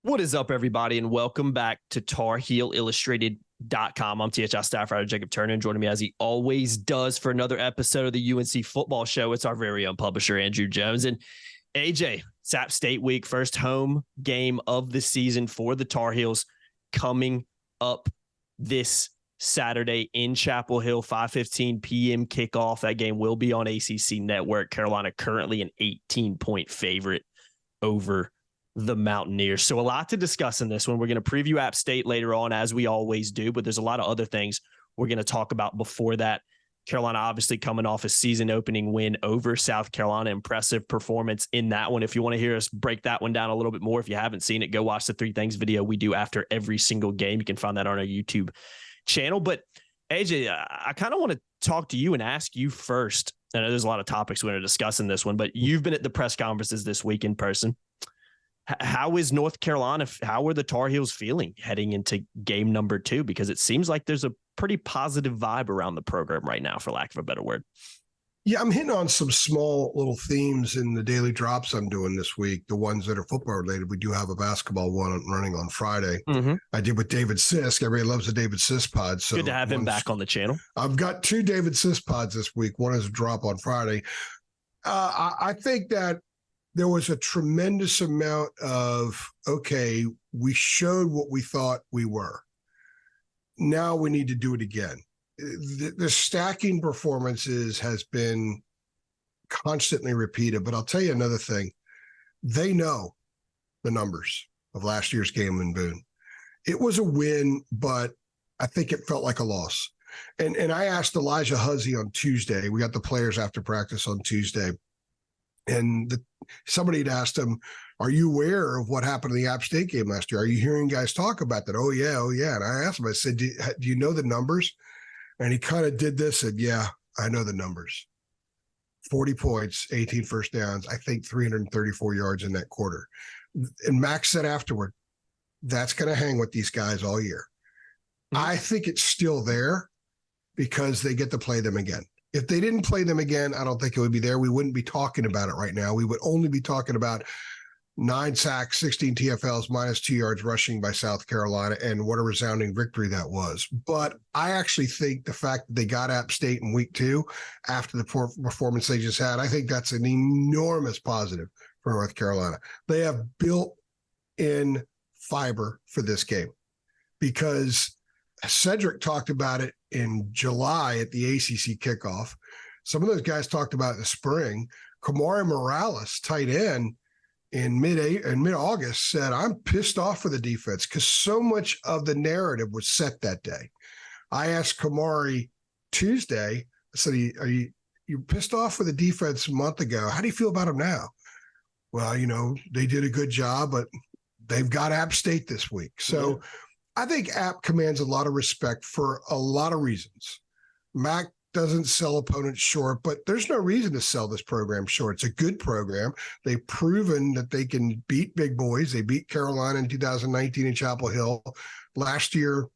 What is up, everybody, and welcome back to TarHeelIllustrated.com. I'm THI staff writer Jacob Turner, and joining me as he always does for another episode of the UNC Football Show, it's our very own publisher, Andrew Jones. And AJ, Sapp State week, first home game of the season for the Tar Heels coming up this Saturday in Chapel Hill, 5:15 p.m. kickoff. That game will be on ACC Network. Carolina currently an 18-point favorite over the Mountaineers. So a lot to discuss in this one. We're going to preview App State later on, as we always do, but there's a lot of other things we're going to talk about before that. Carolina obviously coming off a season opening win over South Carolina. Impressive performance in that one. If you want to hear us break that one down a little bit more, if you haven't seen it, go watch the Three Things video we do after every single game. You can find that on our YouTube channel. But AJ, I kind of want to talk to you and ask you first. I know there's a lot of topics we're going to discuss in this one, but you've been at the press conferences this week in person. How is North Carolina? How are the Tar Heels feeling heading into game number 2? Because it seems like there's a pretty positive vibe around the program right now, for lack of a better word. Yeah, I'm hitting on some small little themes in the daily drops I'm doing this week, the ones that are football related. We do have a basketball one running on Friday. I did with David Sisk. Everybody loves the David Sisk pod. So good to have him back on the channel. I've got 2 David Sisk pods this week. One is a drop on Friday. I think that there was a tremendous amount of, okay, we showed what we thought we were. Now we need to do it again. The stacking performances has been constantly repeated, but I'll tell you another thing. They know the numbers of last year's game in Boone. It was a win, but I think it felt like a loss. And I asked Elijah Huzzy on Tuesday. We got the players after practice on Tuesday. And somebody had asked him, are you aware of what happened in the App State game last year? Are you hearing guys talk about that? Oh, yeah. And I asked him, I said, do you know the numbers? And he kind of did this, and yeah, I know the numbers. 40 points, 18 first downs, I think 334 yards in that quarter. And Max said afterward, that's going to hang with these guys all year. I think it's still there because they get to play them again. If they didn't play them again, I don't think it would be there. We wouldn't be talking about it right now. We would only be talking about 9 sacks, 16 TFLs, minus 2 yards rushing by South Carolina, and what a resounding victory that was. But I actually think the fact that they got App State in week 2 after the performance they just had, I think that's an enormous positive for North Carolina. They have built-in fiber for this game because Cedric talked about it in July at the ACC kickoff. Some of those guys talked about it in the spring. Kamari Morales, tight end, in mid-August said, I'm pissed off for the defense because so much of the narrative was set that day. I asked Kamari Tuesday, I said, are you pissed off for the defense a month ago? How do you feel about them now? Well, they did a good job, but they've got App State this week. So I think App commands a lot of respect for a lot of reasons. Mack doesn't sell opponents short, but there's no reason to sell this program short. It's a good program. They've proven that they can beat big boys. They beat Carolina in 2019 in Chapel Hill. Last year,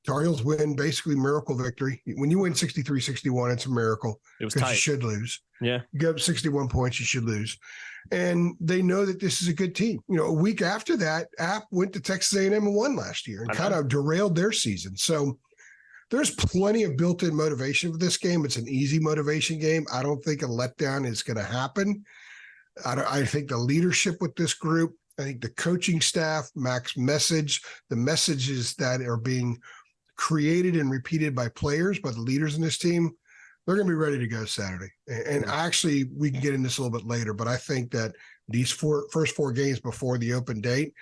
Tar Heels win, basically miracle victory. When you win 63-61, it's a miracle. It was tight. You should lose. Yeah. You give up 61 points, you should lose. And they know that this is a good team. A week after that, App went to Texas A&M and won last year and kind of derailed their season. So there's plenty of built-in motivation for this game. It's an easy motivation game. I don't think a letdown is going to happen. I think the leadership with this group, I think the coaching staff, Mack's message, the messages that are being created and repeated by players, by the leaders in this team, they're going to be ready to go Saturday. And actually, we can get into this a little bit later, but I think that these first 4 games before the open date,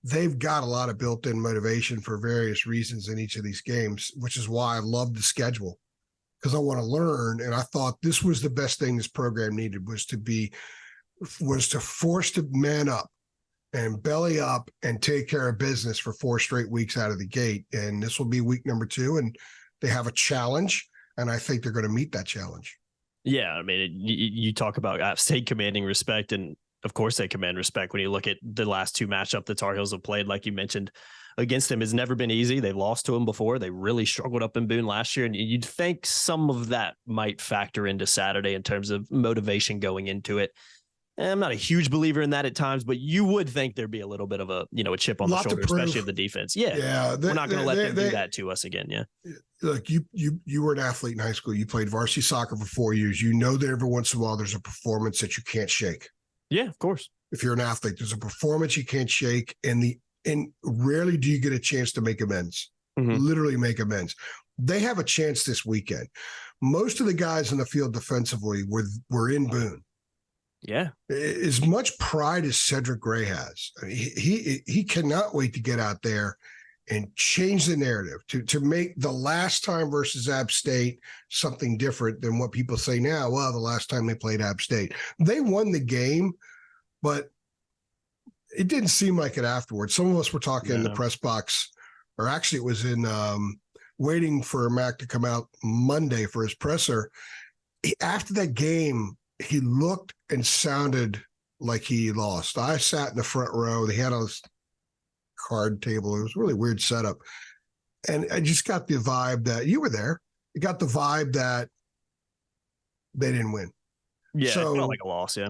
they've got a lot of built-in motivation for various reasons in each of these games, which is why I love the schedule, because I want to learn. And I thought this was the best thing this program needed, was to force the man up and belly up and take care of business for 4 straight weeks out of the gate. And this will be week number 2, and they have a challenge, and I think they're going to meet that challenge. Yeah, I mean, you talk about App State commanding respect, and of course they command respect when you look at the last 2 matchups the Tar Heels have played, like you mentioned, against them. Has never been easy. They lost to them before. They really struggled up in Boone last year, and you'd think some of that might factor into Saturday in terms of motivation going into it. I'm not a huge believer in that at times, but you would think there'd be a little bit of a chip on the shoulder, especially of the defense. Yeah, we're not going to let them do that to us again. Yeah. Look, you were an athlete in high school. You played varsity soccer for 4 years. You know that every once in a while there's a performance that you can't shake. Yeah, of course. If you're an athlete, there's a performance you can't shake, and rarely do you get a chance to make amends. Literally make amends. They have a chance this weekend. Most of the guys in the field defensively were in Boone. Yeah. As much pride as Cedric Gray has, I mean, he cannot wait to get out there and change the narrative to make the last time versus App State something different than what people say now. Well, the last time they played App State, they won the game, but it didn't seem like it afterwards. Some of us were talking in the press box, or actually it was in waiting for Mack to come out Monday for his presser. After that game, he looked and sounded like he lost. I sat in the front row. They had a card table. It was a really weird setup. And I just got the vibe that you were there. You got the vibe that they didn't win. Yeah, so, it felt like a loss, yeah.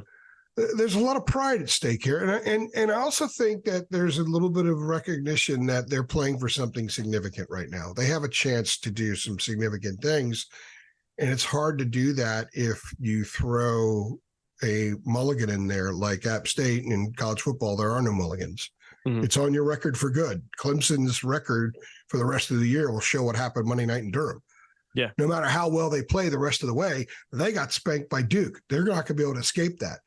There's a lot of pride at stake here. And I also think that there's a little bit of recognition that they're playing for something significant right now. They have a chance to do some significant things. And it's hard to do that if you throw a mulligan in there like App State. And in college football, there are no mulligans. It's on your record for good. Clemson's record for the rest of the year will show what happened Monday night in Durham. Yeah. No matter how well they play the rest of the way, they got spanked by Duke. They're not going to be able to escape that.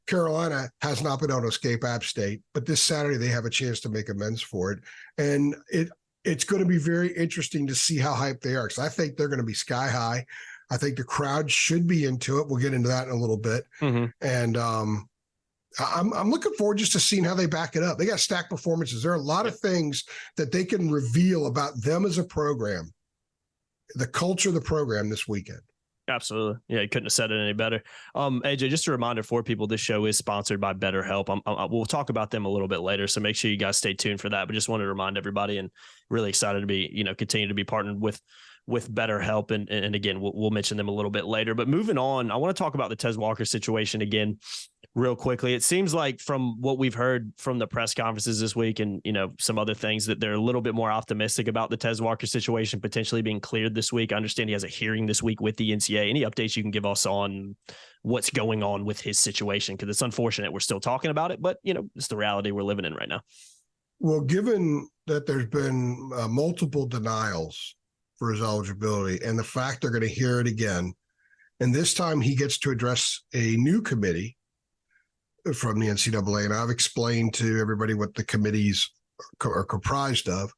Carolina has not been able to escape App State, but this Saturday they have a chance to make amends for it. And it's going to be very interesting to see how hyped they are, because I think they're going to be sky high. I think the crowd should be into it. We'll get into that in a little bit. And I'm looking forward just to seeing how they back it up. They got stacked performances. There are a lot of things that they can reveal about them as a program, the culture of the program this weekend. Absolutely. Yeah, you couldn't have said it any better. AJ, just a reminder for people, this show is sponsored by BetterHelp. We'll talk about them a little bit later, so make sure you guys stay tuned for that. But just wanted to remind everybody, and really excited to be, continue to be partnered with BetterHelp. And again, we'll mention them a little bit later. But moving on, I want to talk about the Tez Walker situation again real quickly. It seems like from what we've heard from the press conferences this week and, some other things, that they're a little bit more optimistic about the Tez Walker situation potentially being cleared this week. I understand he has a hearing this week with the NCAA. Any updates you can give us on what's going on with his situation? Because it's unfortunate we're still talking about it, but, it's the reality we're living in right now. Well, given that there's been multiple denials for his eligibility and the fact they're going to hear it again, and this time he gets to address a new committee from the NCAA, and I've explained to everybody what the committees are comprised of.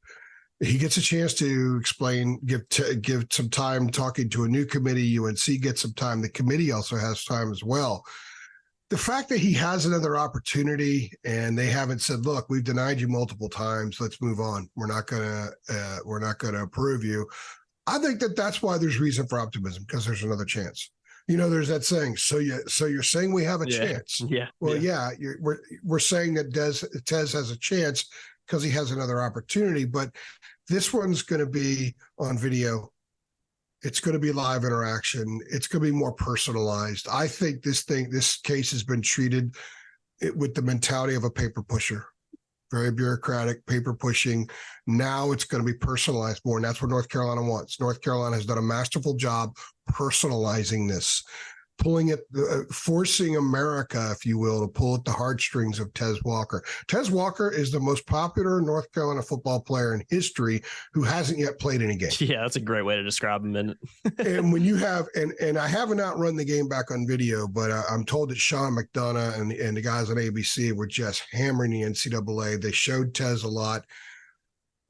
He gets a chance to explain, give some time talking to a new committee. UNC gets some time. The committee also has time as well. The fact that he has another opportunity and they haven't said, "Look, we've denied you multiple times. Let's move on. We're not gonna approve you." I think that's why there's reason for optimism, because there's another chance. There's that saying. So you're saying we have a chance? Yeah. Well, yeah. We're saying that Tez has a chance because he has another opportunity, but this one's going to be on video. It's going to be live interaction. It's going to be more personalized. I think this case has been treated with the mentality of a paper pusher. Very bureaucratic, paper pushing. Now it's going to be personalized more, and that's what North Carolina wants. North Carolina has done a masterful job personalizing this, pulling it, forcing America, if you will, to pull at the heartstrings of Tez Walker. Tez Walker is the most popular North Carolina football player in history who hasn't yet played any game. Yeah, that's a great way to describe him. And when you have, and I haven't outrun the game back on video, but I'm told that Sean McDonough and the guys on ABC were just hammering the NCAA. They showed Tez a lot.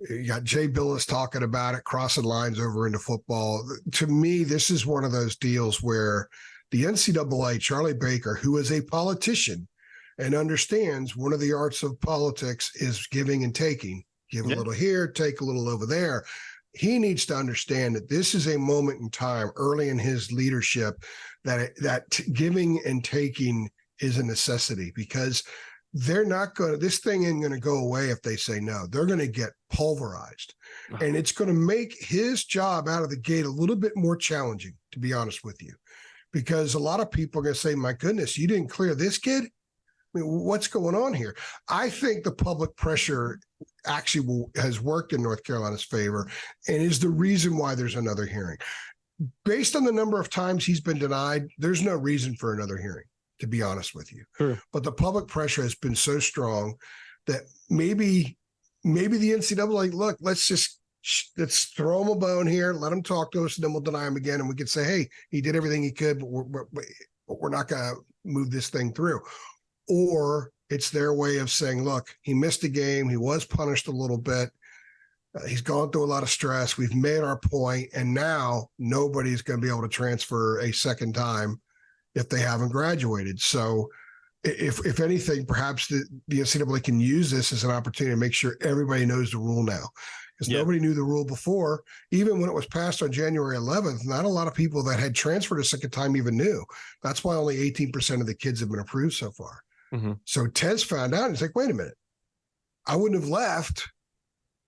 You got Jay Billis talking about it, crossing lines over into football. To me, this is one of those deals where the NCAA, Charlie Baker, who is a politician and understands one of the arts of politics is giving and taking. Give a little here, take a little over there. He needs to understand that this is a moment in time early in his leadership that giving and taking is a necessity, because they're not going to, this thing ain't going to go away if they say no. They're going to get pulverized. And it's going to make his job out of the gate a little bit more challenging, to be honest with you, because a lot of people are going to say, my goodness, you didn't clear this kid? mean, what's going on here? I think the public pressure actually has worked in North Carolina's favor and is the reason why there's another hearing. Based on the number of times he's been denied, there's no reason for another hearing, to be honest with you. Sure. But the public pressure has been so strong that maybe the NCAA, look, let's throw him a bone here, let him talk to us, and then we'll deny him again. And we could say, hey, he did everything he could, but we're not going to move this thing through. Or it's their way of saying, look, he missed a game. He was punished a little bit. He's gone through a lot of stress. We've made our point, and now nobody's going to be able to transfer a second time if they haven't graduated. So if anything, perhaps the NCAA can use this as an opportunity to make sure everybody knows the rule now. Because nobody knew the rule before. Even when it was passed on January 11th, not a lot of people that had transferred a second time even knew. That's why only 18% of the kids have been approved so far. Mm-hmm. So Tez found out, and he's like, wait a minute. I wouldn't have left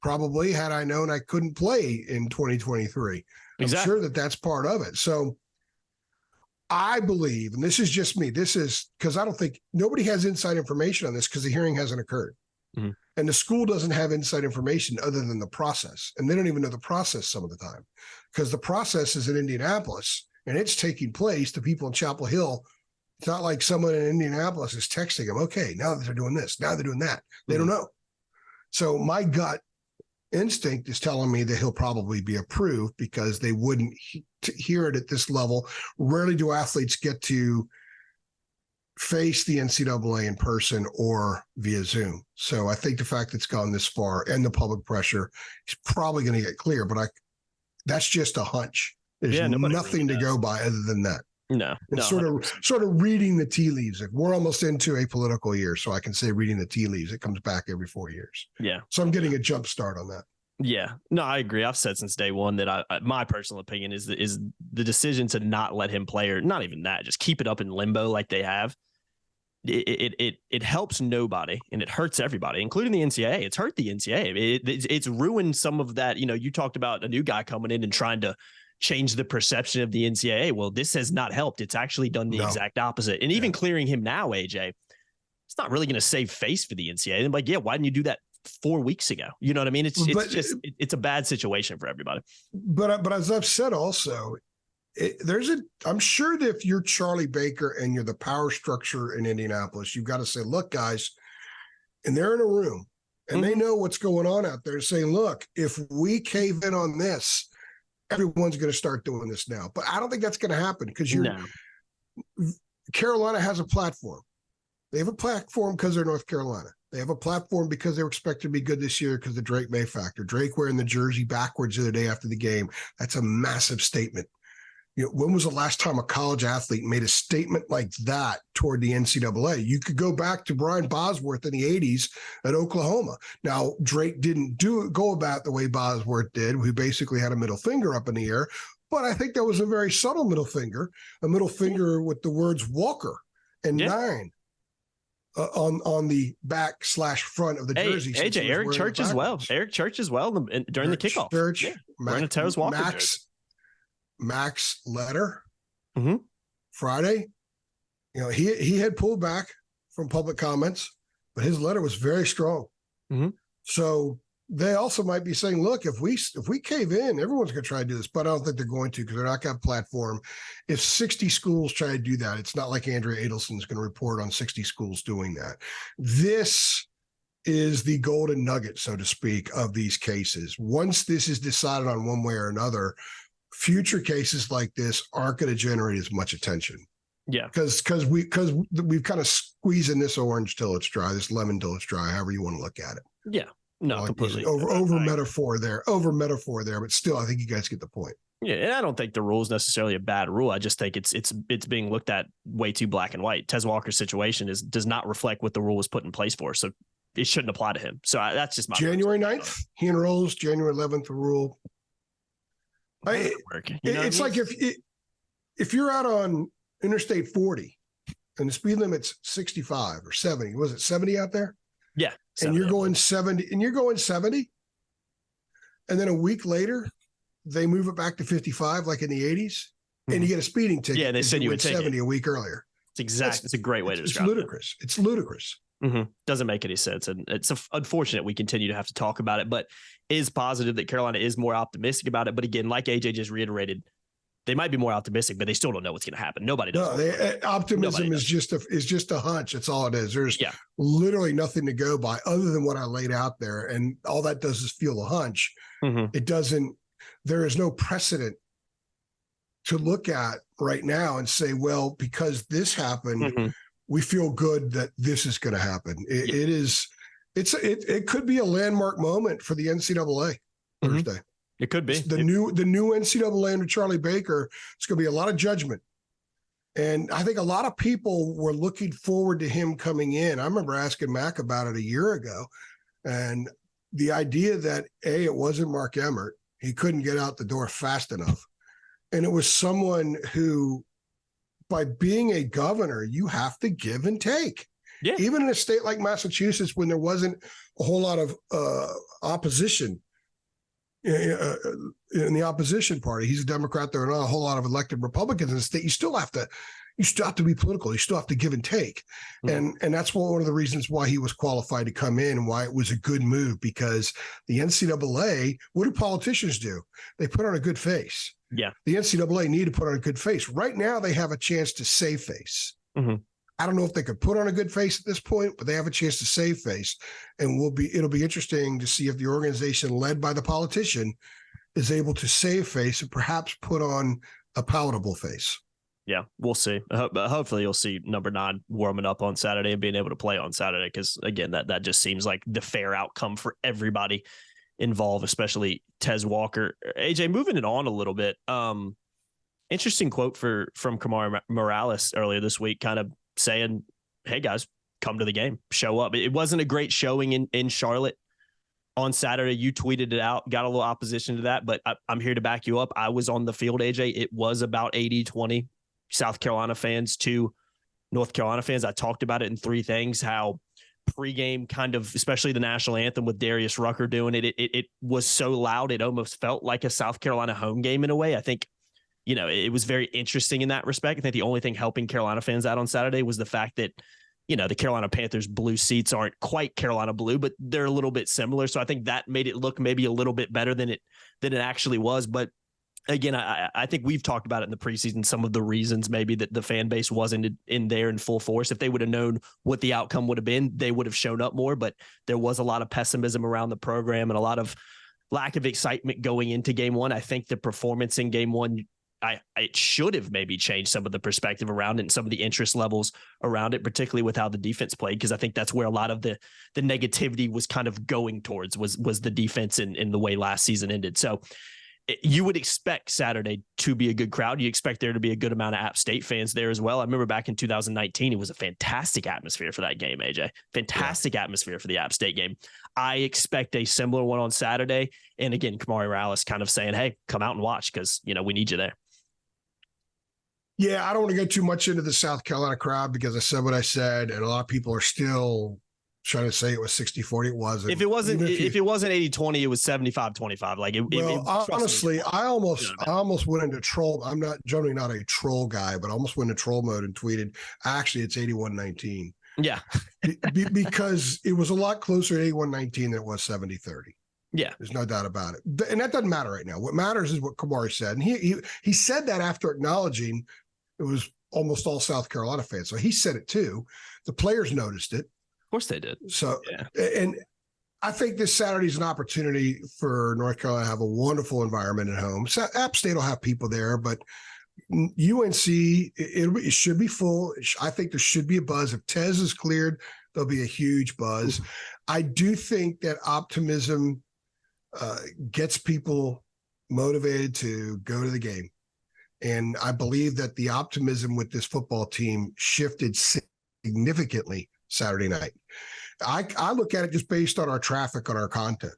probably had I known I couldn't play in 2023. Exactly. I'm sure that's part of it. So I believe, and this is just me, this is because I don't think nobody has inside information on this because the hearing hasn't occurred. Mm-hmm. And the school doesn't have inside information other than the process. And they don't even know the process some of the time because the process is in Indianapolis and it's taking place to people in Chapel Hill. It's not like someone in Indianapolis is texting them, okay, now they're doing this, now they're doing that. They don't know. So my gut instinct is telling me that he'll probably be approved because they wouldn't hear it at this level. Rarely do athletes get to face the NCAA in person or via Zoom. So I think the fact that it's gone this far and the public pressure is probably going to get clear, but that's just a hunch. There's nothing to go by other than that. No, sort of reading the tea leaves. We're almost into a political year, so I can say reading the tea leaves. It comes back every 4 years. Yeah. So I'm getting a jump start on that. Yeah, no, I agree. I've said since day one that my personal opinion is the decision to not let him play, or not even that, just keep it up in limbo like they have. It helps nobody and it hurts everybody, including the NCAA. It's hurt the NCAA. It's ruined some of that. You know, you talked about a new guy coming in and trying to change the perception of the NCAA. Well, this has not helped. It's actually done the exact opposite. And even clearing him now, AJ, it's not really going to save face for the NCAA. And like, yeah, why didn't you do that 4 weeks ago? You know what I mean? It's a bad situation for everybody. But as I've said also, I'm sure that if you're Charlie Baker and you're the power structure in Indianapolis, you've got to say, look, guys, and they're in a room and they know what's going on out there, saying, look, if we cave in on this, everyone's going to start doing this now. But I don't think that's going to happen because Carolina has a platform. They have a platform because they're North Carolina. They have a platform because they were expected to be good this year because of the Drake May factor. Drake wearing the jersey backwards the other day after the game. That's a massive statement. You know, when was the last time a college athlete made a statement like that toward the NCAA? You could go back to Brian Bosworth in the 80s at Oklahoma. Now, Drake didn't go about the way Bosworth did. We basically had a middle finger up in the air. But I think that was a very subtle middle finger, a middle finger with the words Walker and 9 on the back/front of the jersey. AJ, Eric Church as well. Eric Church as well during the kickoff. Church, wearing a Tez Walker Mack's letter Friday, you know, he had pulled back from public comments, but his letter was very strong. So they also might be saying, look, if we cave in, everyone's going to try to do this, but I don't think they're going to because they're not going to have a platform. If 60 schools try to do that, it's not like Andrea Adelson's going to report on 60 schools doing that. This is the golden nugget, so to speak, of these cases. Once this is decided on one way or another, future cases like this aren't going to generate as much attention. Yeah. Because we've kind of squeezing this orange till it's dry, this lemon till it's dry, however you want to look at it. Yeah. No, like completely. Over metaphor there, but still, I think you guys get the point. Yeah, and I don't think the rule is necessarily a bad rule. I just think it's being looked at way too black and white. Tez Walker's situation does not reflect what the rule was put in place for, so it shouldn't apply to him. So that's just my January 9th, he enrolls. January 11th, the rule. It's like if you're out on Interstate 40 and the speed limit's 65 or 70, was it 70 out there? Yeah. And you're going 70, and then a week later they move it back to 55, like in the 80s, and you get a speeding ticket. Yeah, they send you a ticket 70 a week earlier. It's a great way to describe it. It's ludicrous. It's ludicrous. Mm-hmm. Doesn't make any sense. And it's unfortunate we continue to have to talk about it, but is positive that Carolina is more optimistic about it. But again, like AJ just reiterated, they might be more optimistic, but they still don't know what's going to happen. Nobody knows. Optimism is just a hunch. That's all it is. There's literally nothing to go by other than what I laid out there. And all that does is fuel a hunch. Mm-hmm. There is no precedent to look at right now and say, well, because this happened, mm-hmm. we feel good that this is going to happen. It could be a landmark moment for the NCAA Thursday. Mm-hmm. It could be the new NCAA under Charlie Baker. It's going to be a lot of judgment, and I think a lot of people were looking forward to him coming in. I remember asking Mack about it a year ago, and the idea that it wasn't Mark Emmert, he couldn't get out the door fast enough, and it was someone who, by being a governor, you have to give and take. Yeah. Even in a state like Massachusetts, when there wasn't a whole lot of opposition. In the opposition party, he's a Democrat. There are not a whole lot of elected Republicans in the state. You still have to be political. You still have to give and take, mm-hmm. and that's one of the reasons why he was qualified to come in and why it was a good move. Because the NCAA, what do politicians do? They put on a good face. Yeah, the NCAA need to put on a good face. Right now, they have a chance to save face. Mm-hmm. I don't know if they could put on a good face at this point, but they have a chance to save face. And it'll be interesting to see if the organization led by the politician is able to save face and perhaps put on a palatable face. Yeah, we'll see. Hopefully you'll see number 9 warming up on Saturday and being able to play on Saturday. Because again, that just seems like the fair outcome for everybody involved, especially Tez Walker. AJ, moving it on a little bit. Interesting quote from Kamari Morales earlier this week, kind of saying, hey guys, come to the game, show up. It wasn't a great showing in Charlotte on Saturday. You tweeted it out, got a little opposition to that, but I'm here to back you up. I was on the field, AJ. It was about 80-20 South Carolina fans to North Carolina fans. I talked about it in 3 things, how pregame kind of, especially the national anthem with Darius Rucker doing it, it was so loud, it almost felt like a South Carolina home game in a way. I think it was very interesting in that respect. I think the only thing helping Carolina fans out on Saturday was the fact that, the Carolina Panthers blue seats aren't quite Carolina blue, but they're a little bit similar. So I think that made it look maybe a little bit better than it actually was. But again, I think we've talked about it in the preseason, some of the reasons maybe that the fan base wasn't in there in full force. If they would have known what the outcome would have been, they would have shown up more. But there was a lot of pessimism around the program and a lot of lack of excitement going into game 1. I think the performance in game 1, it should have maybe changed some of the perspective around it and some of the interest levels around it, particularly with how the defense played, because I think that's where a lot of the negativity was kind of going towards was the defense in the way last season ended. So you would expect Saturday to be a good crowd. You expect there to be a good amount of App State fans there as well. I remember back in 2019, it was a fantastic atmosphere for that game, AJ. Fantastic atmosphere for the App State game. I expect a similar one on Saturday. And again, Kamari Morales kind of saying, hey, come out and watch because, we need you there. Yeah, I don't want to go too much into the South Carolina crowd because I said what I said, and a lot of people are still trying to say it was 60-40. It wasn't. If it wasn't 80-20, it was 75-25. Like honestly, I almost went into troll. I'm generally not a troll guy, but I almost went into troll mode and tweeted, actually, it's 81-19. Yeah. Because it was a lot closer to 81-19 than it was 70-30. Yeah, there's no doubt about it. And that doesn't matter right now. What matters is what Kamari said. And he said that after acknowledging it was almost all South Carolina fans. So he said it too. The players noticed it. Of course they did. So, and I think this Saturday is an opportunity for North Carolina to have a wonderful environment at home. So App State will have people there, but UNC, it should be full. I think there should be a buzz. If Tez is cleared, there'll be a huge buzz. Mm-hmm. I do think that optimism gets people motivated to go to the game. And I believe that the optimism with this football team shifted significantly Saturday night. I look at it just based on our traffic on our content.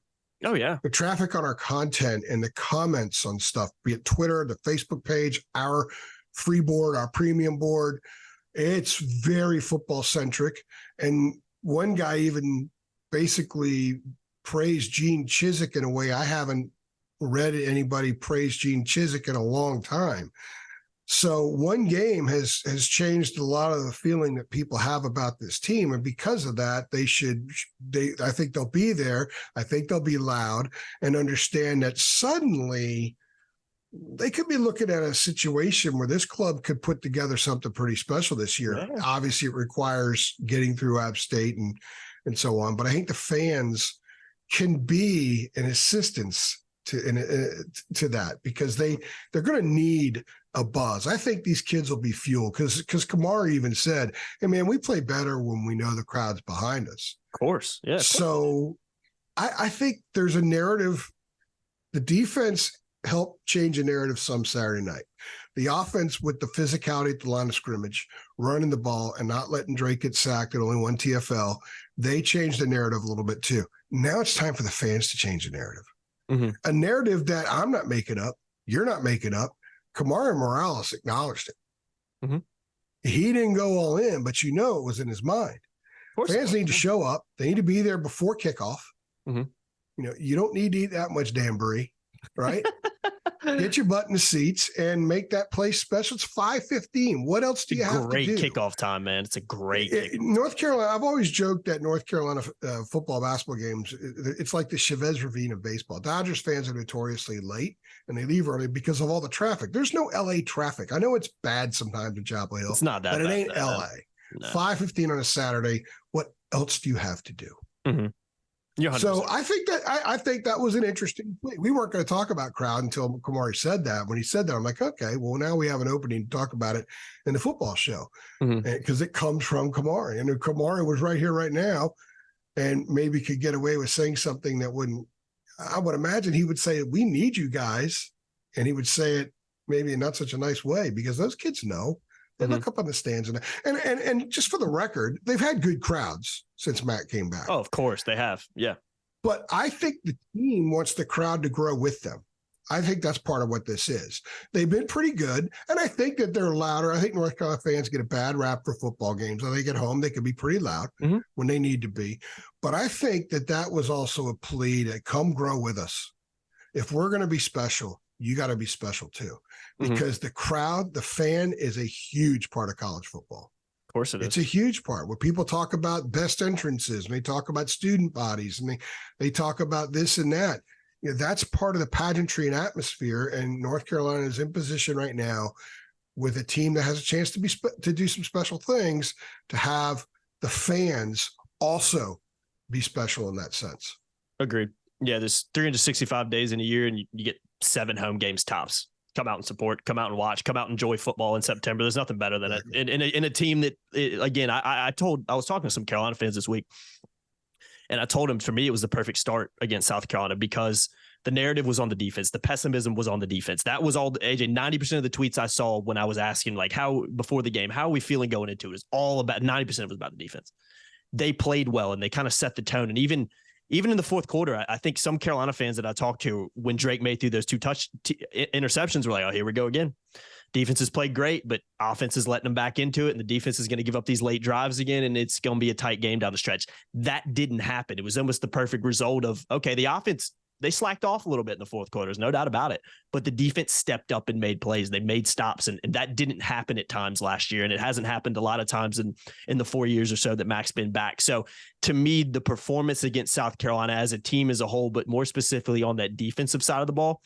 Oh, yeah. The traffic on our content and the comments on stuff, be it Twitter, the Facebook page, our free board, our premium board, it's very football centric. And one guy even basically praised Gene Chizik in a way I haven't read anybody praise Gene Chizik in a long time. So one game has changed a lot of the feeling that people have about this team. And because of that, I think they'll be there. I think they'll be loud and understand that suddenly they could be looking at a situation where this club could put together something pretty special this year. Yeah. Obviously, it requires getting through App State and so on. But I think the fans can be an assistance to that, because they're going to need a buzz. I think these kids will be fueled, because Kamari even said, "Hey man, we play better when we know the crowd's behind us." Of course, yeah. So I think there's a narrative. The defense helped change a narrative some Saturday night. The offense, with the physicality at the line of scrimmage, running the ball and not letting Drake get sacked at only one TFL, they changed the narrative a little bit too. Now it's time for the fans to change the narrative. Mm-hmm. A narrative that I'm not making up, you're not making up. Kamari Morales acknowledged it. Mm-hmm. He didn't go all in, but it was in his mind. Fans need to show up. They need to be there before kickoff. Mm-hmm. You don't need to eat that much damn brie, right? Get your butt in the seats and make that place special. It's 5:15. What else do you have to do? Great kickoff time, man. It's a great North Carolina. I've always joked that North Carolina football, basketball games, it's like the Chavez Ravine of baseball. Dodgers fans are notoriously late, and they leave early because of all the traffic. There's no LA traffic. I know it's bad sometimes in Chapel Hill. It's not that but bad, it ain't LA. No. 5:15 on a Saturday. What else do you have to do? Mm-hmm. So I think that was an interesting point. We weren't going to talk about crowd until Kamari said that. When he said that, I'm like, okay, well, now we have an opening to talk about it in the football show, because it comes from Kamari. And if Kamari was right here, right now, and maybe could get away with saying something that wouldn't, I would imagine he would say, "We need you guys," and he would say it maybe in not such a nice way, because those kids know. They look up on the stands, and just for the record, they've had good crowds since Matt came back. Oh, of course they have. Yeah. But I think the team wants the crowd to grow with them. I think that's part of what this is. They've been pretty good, and I think that they're louder. I think North Carolina fans get a bad rap for football games. When they get home, they can be pretty loud when they need to be. But I think that was also a plea to come grow with us. If we're going to be special, you got to be special too, because the crowd, the fan, is a huge part of college football. Of course it is. It's a huge part. Where people talk about best entrances, and they talk about student bodies, and they talk about this and that. That's part of the pageantry and atmosphere. And North Carolina is in position right now with a team that has a chance to do some special things, to have the fans also be special in that sense. Agreed. Yeah, there's 365 days in a year, and you get 7 home games tops. Come out and support, come out and watch, come out and enjoy football in September. There's nothing better than it. In a team that, again, I was talking to some Carolina fans this week, and I told them, for me, it was the perfect start against South Carolina, because the narrative was on the defense. The pessimism was on the defense. That was all, AJ, 90% of the tweets I saw when I was asking, like, before the game, how are we feeling going into it, is all about, 90% of it was about the defense. They played well, and they kind of set the tone. And even in the fourth quarter, I think some Carolina fans that I talked to, when Drake made through those 2 interceptions, were like, "Oh, here we go again. Defense has played great, but offense is letting them back into it, and the defense is going to give up these late drives again, and it's going to be a tight game down the stretch." That didn't happen. It was almost the perfect result of, okay, the offense, they slacked off a little bit in the fourth quarter. There's no doubt about it. But the defense stepped up and made plays. They made stops, and that didn't happen at times last year, and it hasn't happened a lot of times in the 4 years or so that Mack's been back. So to me, the performance against South Carolina as a team as a whole, but more specifically on that defensive side of the ball,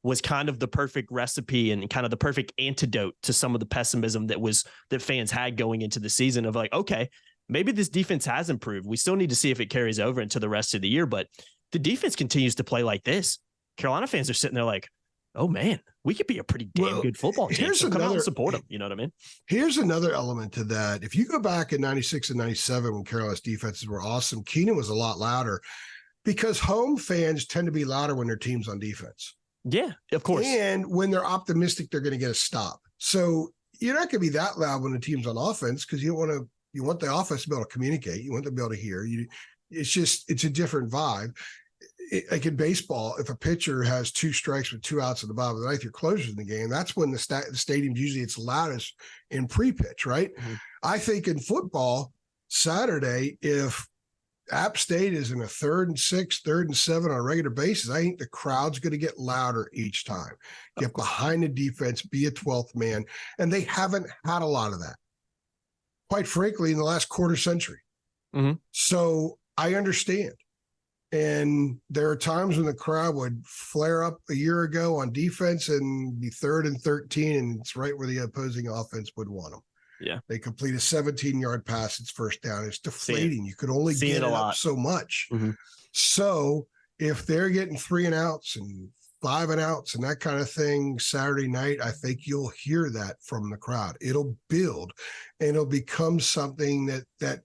was kind of the perfect recipe and kind of the perfect antidote to some of the pessimism that fans had going into the season, of like, okay, maybe this defense has improved. We still need to see if it carries over into the rest of the year, but the defense continues to play like this. Carolina fans are sitting there like, oh man, we could be a pretty damn good football team. So come out and support them. You know what I mean? Here's another element to that. If you go back in 96 and 97, when Carolina's defenses were awesome, Keenan was a lot louder, because home fans tend to be louder when their team's on defense. Yeah, of course. And when they're optimistic, they're going to get a stop. So you're not going to be that loud when the team's on offense, because you want the offense to be able to communicate. You want them to be able to hear you. It's a different vibe. Like in baseball, if a pitcher has 2 strikes with 2 outs in the bottom of the ninth, you're closers in the game. That's when the stadium's usually its loudest in pre-pitch, right? Mm-hmm. I think in football, Saturday, if App State is in a 3rd and 6, 3rd and 7 on a regular basis, I think the crowd's going to get louder each time. Get behind the defense, be a 12th man. And they haven't had a lot of that, quite frankly, in the last quarter century. Mm-hmm. So I understand. And there are times when the crowd would flare up a year ago on defense and be 3rd and 13, and it's right where the opposing offense would want them. Yeah. They complete a 17-yard pass. It's first down. It's deflating. You could only get it up so much. Mm-hmm. So if they're getting 3 and outs and 5 and outs and that kind of thing Saturday night, I think you'll hear that from the crowd. It'll build and it'll become something that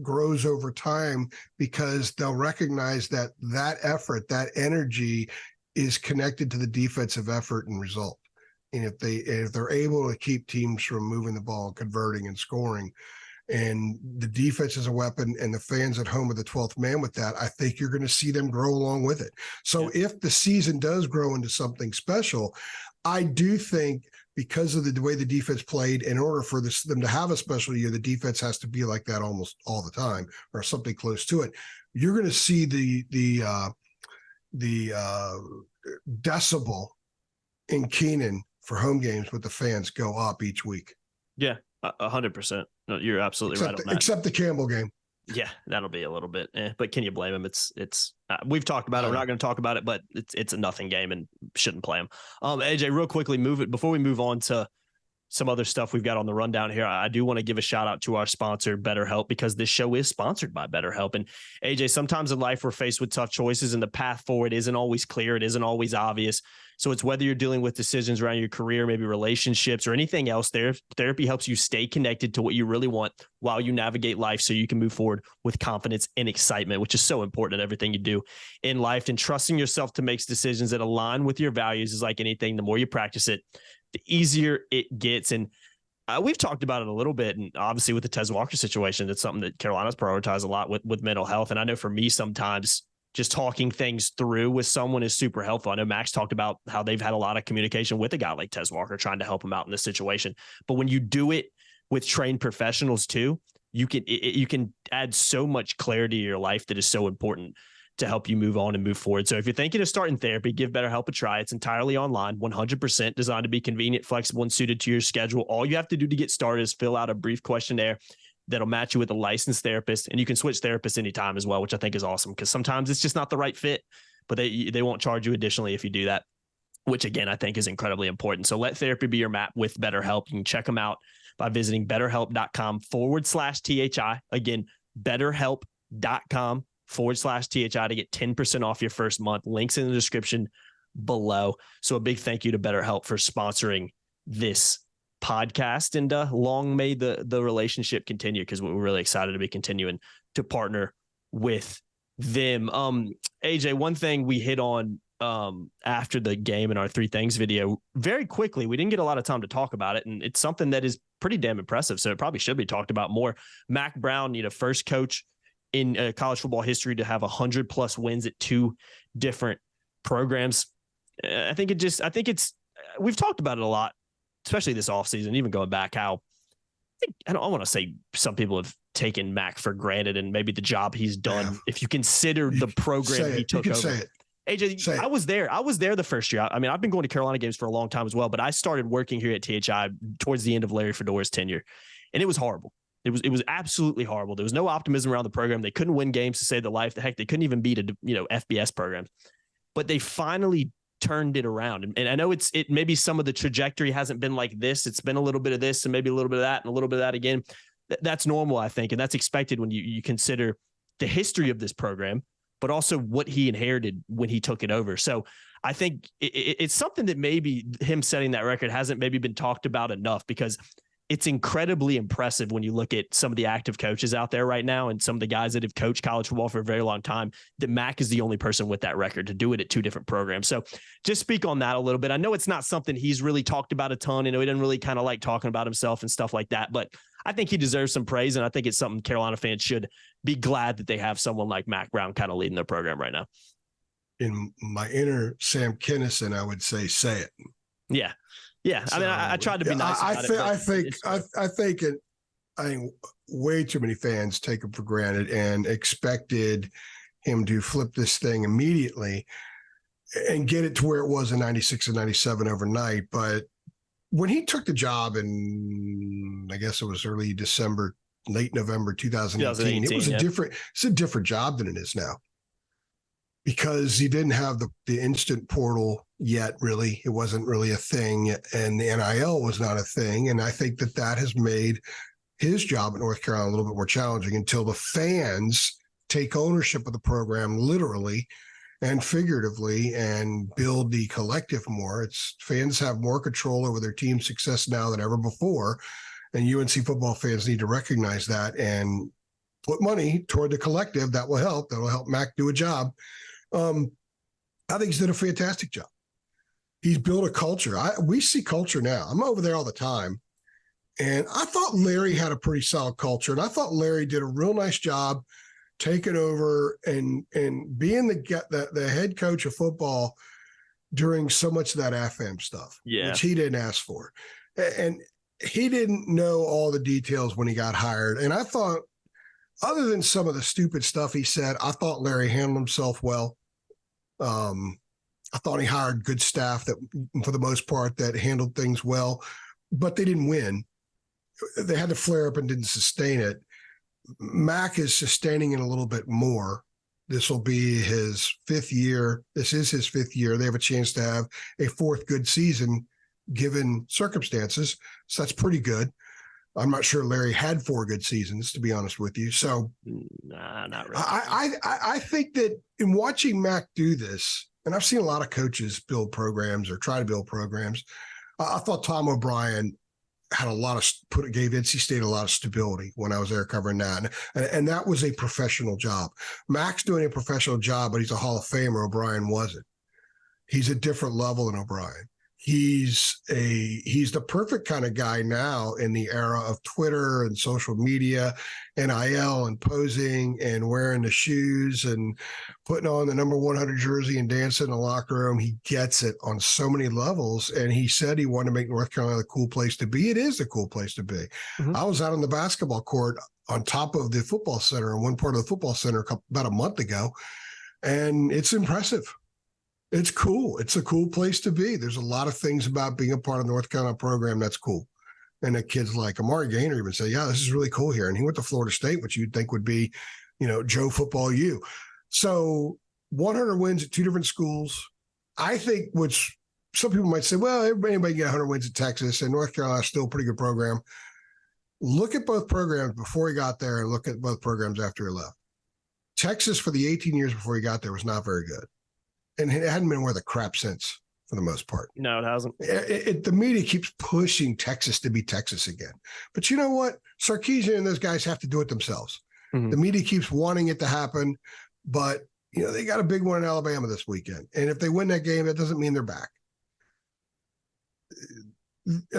grows over time, because they'll recognize that effort, that energy is connected to the defensive effort and result. And if they're able to keep teams from moving the ball, converting and scoring, and the defense is a weapon and the fans at home are the 12th man with that, I think you're going to see them grow along with it. So if the season does grow into something special, I do think because of the way the defense played, in order for them to have a special year, the defense has to be like that almost all the time or something close to it. You're going to see the decibel in Keenan for home games with the fans go up each week. Yeah, 100%. No, you're absolutely right on that. Except the Campbell game. Yeah, that'll be a little bit. But can you blame him? It's we've talked about it. We're not going to talk about it, but it's a nothing game and shouldn't play him. AJ, real quickly, before we move on to some other stuff we've got on the rundown here, I do want to give a shout out to our sponsor, BetterHelp, because this show is sponsored by BetterHelp. And AJ, sometimes in life we're faced with tough choices and the path forward isn't always clear. It isn't always obvious. So it's whether you're dealing with decisions around your career, maybe relationships or anything else, therapy helps you stay connected to what you really want while you navigate life so you can move forward with confidence and excitement, which is so important in everything you do in life. And trusting yourself to make decisions that align with your values is like anything. The more you practice it, the easier it gets. And we've talked about it a little bit. And obviously with the Tez Walker situation, it's something that Carolina's prioritized a lot with mental health. And I know for me, sometimes just talking things through with someone is super helpful. I know Max talked about how they've had a lot of communication with a guy like Tez Walker trying to help him out in this situation. But when you do it with trained professionals too, you can add so much clarity to your life that is so important to help you move on and move forward. So if you're thinking of starting therapy, give BetterHelp a try. It's entirely online, 100% designed to be convenient, flexible, and suited to your schedule. All you have to do to get started is fill out a brief questionnaire that'll match you with a licensed therapist, and you can switch therapists anytime as well, which I think is awesome because sometimes it's just not the right fit, but they won't charge you additionally if you do that, which again, I think is incredibly important. So let therapy be your map with BetterHelp. You can check them out by visiting betterhelp.com/THI. Again, betterhelp.com/THI to get 10% off your first month. Links in the description below. So a big thank you to BetterHelp for sponsoring this podcast, and long may the relationship continue, because we're really excited to be continuing to partner with them. AJ, one thing we hit on after the game in our 3 things video very quickly, we didn't get a lot of time to talk about it, and it's something that is pretty damn impressive, so it probably should be talked about more. Mack Brown, first coach in college football history to have 100+ wins at 2 different programs. We've talked about it a lot, especially this offseason, even going back, how I don't want to say some people have taken Mack for granted and maybe the job he's done. If you consider the program he took over. AJ, I was there. I was there the first year. I mean, I've been going to Carolina games for a long time as well, but I started working here at THI towards the end of Larry Fedora's tenure, and it was horrible. It was absolutely horrible. There was no optimism around the program. They couldn't win games to save their life. Heck, they couldn't even beat a FBS program. But they finally turned it around. And I know it maybe some of the trajectory hasn't been like this. It's been a little bit of this and maybe a little bit of that and a little bit of that again. That's normal, I think. And that's expected when you consider the history of this program, but also what he inherited when he took it over. So I think it's something that maybe him setting that record hasn't maybe been talked about enough, because it's incredibly impressive when you look at some of the active coaches out there right now and some of the guys that have coached college football for a very long time, that Mack is the only person with that record to do it at 2 different programs. So just speak on that a little bit. I know it's not something he's really talked about a ton. He doesn't really kind of like talking about himself and stuff like that, but I think he deserves some praise. And I think it's something Carolina fans should be glad that they have someone like Mack Brown kind of leading their program right now. In my inner Sam Kinison, I would say it. Yeah. Yeah, so, I mean, I tried to be nice about it. I think I think way too many fans take him for granted and expected him to flip this thing immediately and get it to where it was in 96 and 97 overnight. But when he took the job in, I guess it was early December, late November 2018, it was it's a different job than it is now, because he didn't have the instant portal yet, really. It wasn't really a thing, and the NIL was not a thing. And I think that has made his job at North Carolina a little bit more challenging until the fans take ownership of the program literally and figuratively and build the collective more. Fans have more control over their team's success now than ever before. And UNC football fans need to recognize that and put money toward the collective. That will help. That will help Mack do a job. I think he's done a fantastic job. He's built a culture. We see culture now. I'm over there all the time. And I thought Larry had a pretty solid culture. And I thought Larry did a real nice job taking over and being the head coach of football during so much of that AFAM stuff, which he didn't ask for. And he didn't know all the details when he got hired. And I thought, other than some of the stupid stuff he said, I thought Larry handled himself well. I thought he hired good staff that, for the most part, that handled things well, but they didn't win. They had to flare up and didn't sustain it. Mack is sustaining it a little bit more. This will be his fifth year. This is his fifth year. They have a chance to have a fourth good season given circumstances. So that's pretty good. I'm not sure Larry had 4 good seasons, to be honest with you. So nah, not really. I think that in watching Mack do this, and I've seen a lot of coaches build programs or try to build programs. I thought Tom O'Brien had gave NC State a lot of stability when I was there covering that. And that was a professional job. Mack's doing a professional job, but he's a Hall of Famer. O'Brien wasn't. He's a different level than O'Brien. He's the perfect kind of guy now in the era of Twitter and social media, NIL and posing and wearing the shoes and putting on the number 100 jersey and dancing in the locker room. He gets it on so many levels. And he said he wanted to make North Carolina the cool place to be. It is the cool place to be. Mm-hmm. I was out on the basketball court on top of the football center, in one part of the football center about a month ago. And it's impressive. It's cool. It's a cool place to be. There's a lot of things about being a part of the North Carolina program that's cool. And the kids like Amari Gaynor even say, yeah, this is really cool here. And he went to Florida State, which you'd think would be, Joe Football U. So 100 wins at 2 different schools. I think, which some people might say, well, anybody get 100 wins at Texas, and North Carolina is still a pretty good program. Look at both programs before he got there and look at both programs after he left. Texas, for the 18 years before he got there, was not very good. And it hadn't been worth a crap since, for the most part. No, it hasn't. The media keeps pushing Texas to be Texas again. But you know what? Sarkisian and those guys have to do it themselves. Mm-hmm. The media keeps wanting it to happen, but they got a big one in Alabama this weekend. And if they win that game, that doesn't mean they're back. With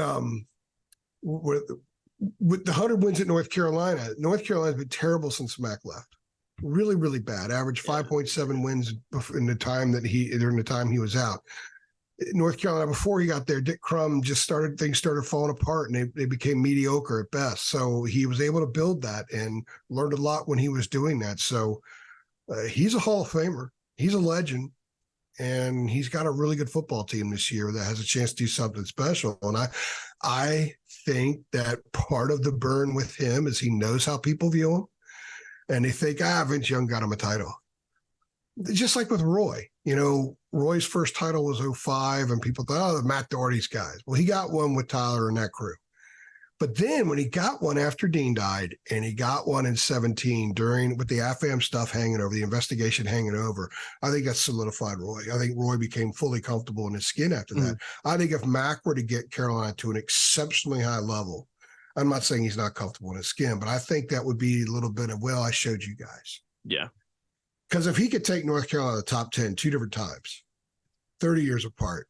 the 100 wins at North Carolina's been terrible since Mack left. Really, really bad. Averaged 5.7 wins during the time he was out. North Carolina, before he got there, Dick Crum things started falling apart, and they became mediocre at best. So he was able to build that and learned a lot when he was doing that. So he's a Hall of Famer. He's a legend, and he's got a really good football team this year that has a chance to do something special. And I think that part of the burn with him is he knows how people view him. And they think, Vince Young got him a title. Just like with Roy. Roy's first title was 2005, and people thought, the Matt Doherty's guys. Well, he got one with Tyler and that crew. But then when he got one after Dean died, and he got one in 2017 with the AFAM stuff hanging over, the investigation hanging over, I think that solidified Roy. I think Roy became fully comfortable in his skin after that. I think if Mack were to get Carolina to an exceptionally high level, I'm not saying he's not comfortable in his skin, but I think that would be a little bit of, I showed you guys. Yeah. Because if he could take North Carolina to the top 10 2 different times, 30 years apart,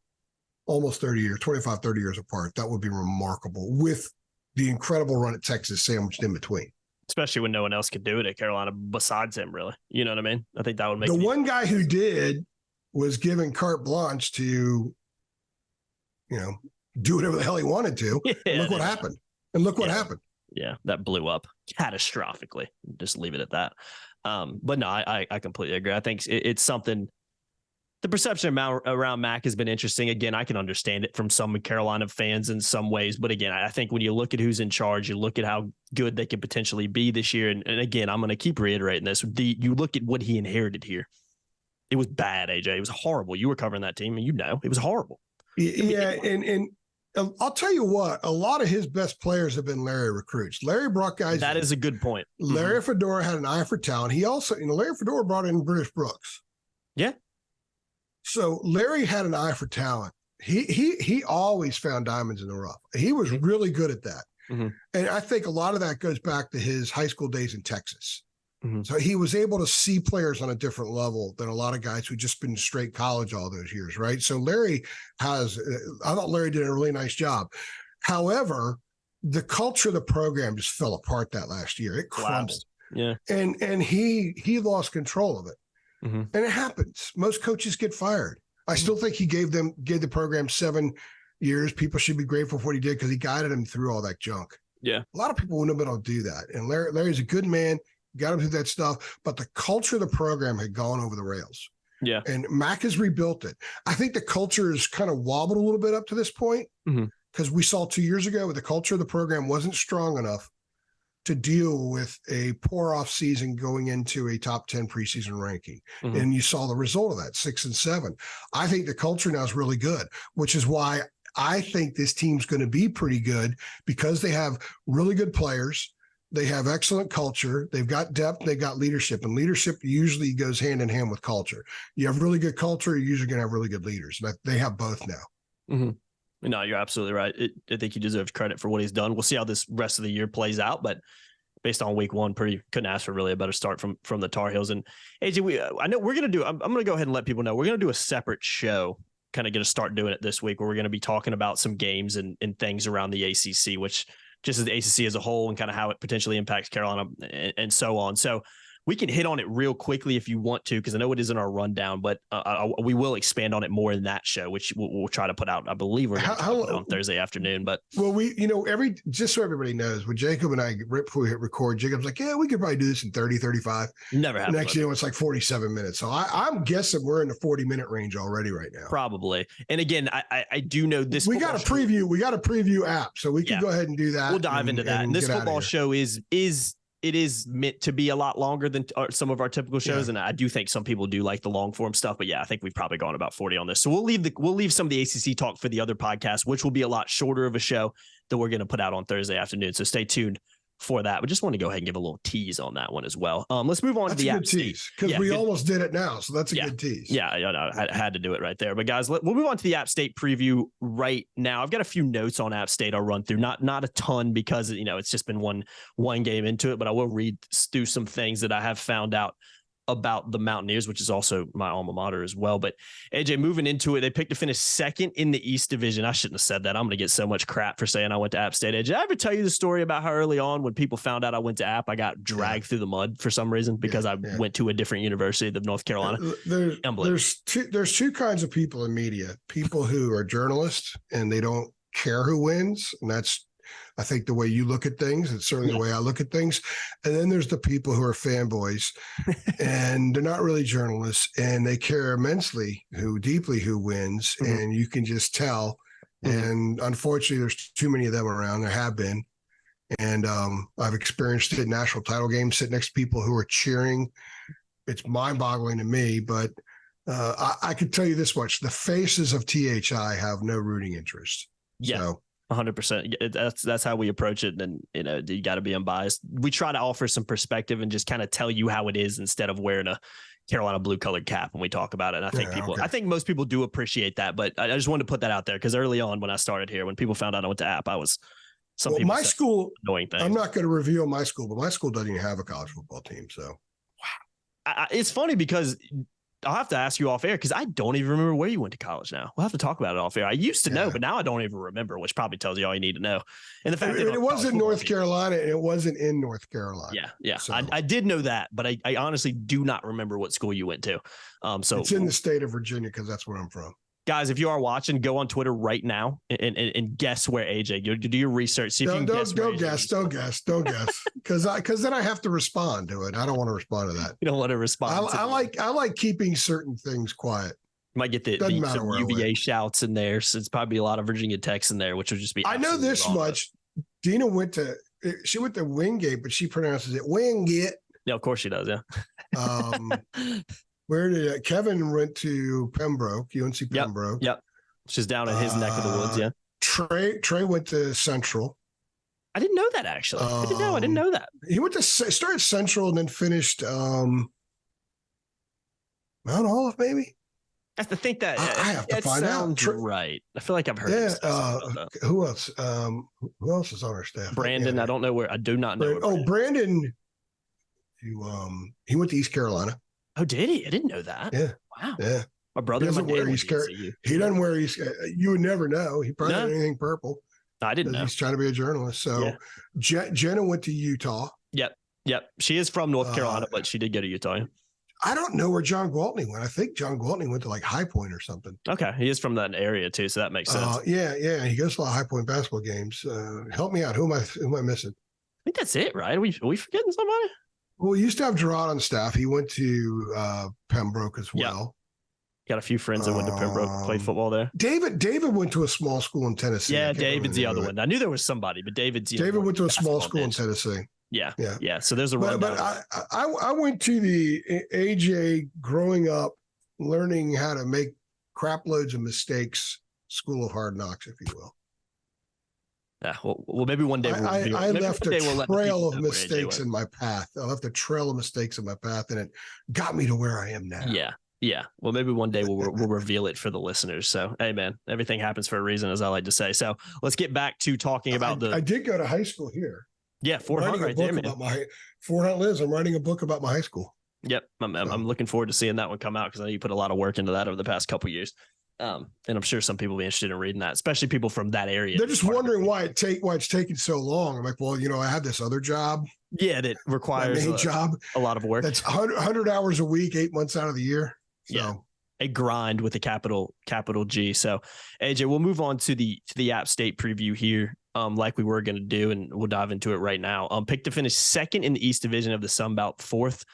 almost 30 years, 25, 30 years apart, that would be remarkable with the incredible run at Texas sandwiched in between. Especially when no one else could do it at Carolina besides him, really. You know what I mean? I think that would make the one guy who did was given carte blanche to, do whatever the hell he wanted to. Yeah, look what happened. And look what happened. Yeah, that blew up catastrophically. Just leave it at that. But no, I completely agree. I think it's something. The perception around Mack has been interesting. Again, I can understand it from some Carolina fans in some ways. But again, I think when you look at who's in charge, you look at how good they could potentially be this year. And again, I'm going to keep reiterating this. You look at what he inherited here. It was bad, AJ. It was horrible. You were covering that team, and it was horrible. Yeah, and I'll tell you what, a lot of his best players have been Larry recruits. Larry brought guys. That is a good point. Larry Fedora had an eye for talent. He also, Larry Fedora brought in British Brooks. Yeah. So Larry had an eye for talent. He always found diamonds in the rough. He was really good at that. Mm-hmm. And I think a lot of that goes back to his high school days in Texas. Mm-hmm. So he was able to see players on a different level than a lot of guys who just been straight college all those years, right? So I thought Larry did a really nice job. However, the culture of the program just fell apart that last year. It crumbled. Yeah. And he lost control of it. Mm-hmm. And it happens. Most coaches get fired. I still think he gave the program 7 years. People should be grateful for what he did because he guided them through all that junk. Yeah. A lot of people wouldn't have been able to do that. And Larry's a good man, got him through that stuff, but the culture of the program had gone over the rails. Yeah. And Mack has rebuilt it. I think the culture has kind of wobbled a little bit up to this point because we saw 2 years ago the culture of the program wasn't strong enough to deal with a poor off season going into a top 10 preseason ranking. Mm-hmm. And you saw the result of that, 6 and 7. I think the culture now is really good, which is why I think this team's going to be pretty good because they have really good players. They have excellent culture. They've got depth. They've got leadership, and leadership usually goes hand in hand with culture. You have really good culture, you're usually going to have really good leaders. And they have both now. Mm-hmm. No, you're absolutely right. I think he deserves credit for what he's done. We'll see how this rest of the year plays out, but based on week one, couldn't ask for really a better start from the Tar Heels. And AJ, I know we're going to do, I'm going to go ahead and let people know, we're going to do a separate show, kind of going to start doing it this week, where we're going to be talking about some games and things around the ACC, which just as the ACC as a whole and kind of how it potentially impacts Carolina and so on. So we can hit on it real quickly if you want to, because I know it is in our rundown, but we will expand on it more in that show, which we'll try to put out. I believe we're going to put it on Thursday afternoon. But just so everybody knows, when Jacob and I, right before we hit record, Jacob's like, yeah, we could probably do this in 30, 35. Never happened. Next, it's like 47 minutes. So I'm guessing we're in the 40-minute range already right now. Probably. And again, I do know this. We got a preview app, so we can go ahead and do that. We'll dive into that. And this football show is meant to be a lot longer than some of our typical shows. Yeah. And I do think some people do like the long form stuff, but yeah, I think we've probably gone about 40 on this. So we'll leave some of the ACC talk for the other podcast, which will be a lot shorter of a show that we're going to put out on Thursday afternoon. So stay tuned for that. But just want to go ahead and give a little tease on that one as well. Let's move on to the App State. Because we almost did it now. So that's a good tease. Yeah, I had to do it right there. But guys, we'll move on to the App State preview right now. I've got a few notes on App State I'll run through. Not a ton because, it's just been one game into it, but I will read through some things that I have found out about the Mountaineers, which is also my alma mater as well. But AJ, moving into it, they picked to finish second in the East Division. I shouldn't have said that. I'm going to get so much crap for saying I went to App State. AJ, I ever tell you the story about how early on when people found out I went to App, I got dragged through the mud for some reason because I went to a different university of North Carolina? There's two kinds of people in media. People who are journalists and they don't care who wins. And that's, I think, the way you look at things. It's certainly the way I look at things. And then there's the people who are fanboys and they're not really journalists and they care immensely deeply who wins. Mm-hmm. And you can just tell. Mm-hmm. And unfortunately, there's too many of them around. There have been. And I've experienced it in national title games, sitting next to people who are cheering. It's mind-boggling to me, but I can tell you this much. The faces of THI have no rooting interest. Yeah. So, 100%. That's how we approach it. And, you got to be unbiased. We try to offer some perspective and just kind of tell you how it is instead of wearing a Carolina blue colored cap when we talk about it. And I think most people do appreciate that, but I just wanted to put that out there because early on when I started here, when people found out I went to App, my school, annoying things. I'm not going to reveal my school, but my school doesn't even have a college football team. So it's funny because I'll have to ask you off air because I don't even remember where you went to college now. We'll have to talk about it off air. I used to know, but now I don't even remember, which probably tells you all you need to know. And the fact that it wasn't North Carolina, and it wasn't in North Carolina. Yeah. So, I did know that, but I honestly do not remember what school you went to. So it's in the state of Virginia because that's where I'm from. Guys, if you are watching, go on Twitter right now and guess where AJ. Do your research. See if you can guess. Don't guess. Because then I have to respond to it. I don't want to respond to that. You don't want to respond. I like keeping certain things quiet. Might get the UVA shouts in there. So it's probably a lot of Virginia Techs in there, which would just be. I know this much. Dina went to Wingate, but she pronounces it Wingate. Yeah, of course she does. Yeah. Where did Kevin went to Pembroke, UNC Pembroke? Yep. She's down in his neck of the woods. Yeah. Trey went to Central. I didn't know that actually. I didn't know that. He started Central and then finished Mount Olive, maybe. I have to think that. I have to find out. Right. I feel like I've heard. Yeah. Who else? Who else is on our staff? Brandon. I don't know where. I do not know. Brandon. He went to East Carolina. Oh, did he? I didn't know that. Yeah. Wow. Yeah. My brother doesn't wear East Carolina. He doesn't wear East. You would never know. He probably didn't anything purple. I didn't know. He's trying to be a journalist. So Jenna went to Utah. Yep. She is from North Carolina, but she did go to Utah. I don't know where John Gwaltney went. I think John Gwaltney went to like High Point or something. Okay. He is from that area too, so that makes sense. Yeah. He goes to a lot of High Point basketball games. Help me out. Who am I missing? I think that's it, right? Are we forgetting somebody? Well, we used to have Gerard on staff. He went to Pembroke as well. Got a few friends that went to Pembroke, played football there. David went to a small school in Tennessee. Yeah, David's the other one. I knew there was somebody, but David went to a small school in Tennessee. Yeah. So there's a run. But I went to the AJ growing up, learning how to make crap loads of mistakes, school of hard knocks, if you will. Yeah, well, maybe one day I left a trail of mistakes in my path. I left a trail of mistakes in my path, and it got me to where I am now. Yeah. Well, maybe one day we'll reveal it for the listeners. So, hey, man, everything happens for a reason, as I like to say. So let's get back to talking about I did go to high school here. Yeah, Fort Hunt right there, man. Fort Hunt lives. I'm writing a book about my high school. Yep, I'm looking forward to seeing that one come out because I know you put a lot of work into that over the past couple of years. And I'm sure some people will be interested in reading that, especially people from that area. They're just wondering why it's taking so long. I'm like, well, I have this other job. Yeah, that requires a lot of work. That's 100 hours a week, 8 months out of the year. So. Yeah, a grind with a capital G. So, AJ, we'll move on to the App State preview here, like we were going to do, and we'll dive into it right now. Picked to finish second in the East Division of the Sun Belt, fourth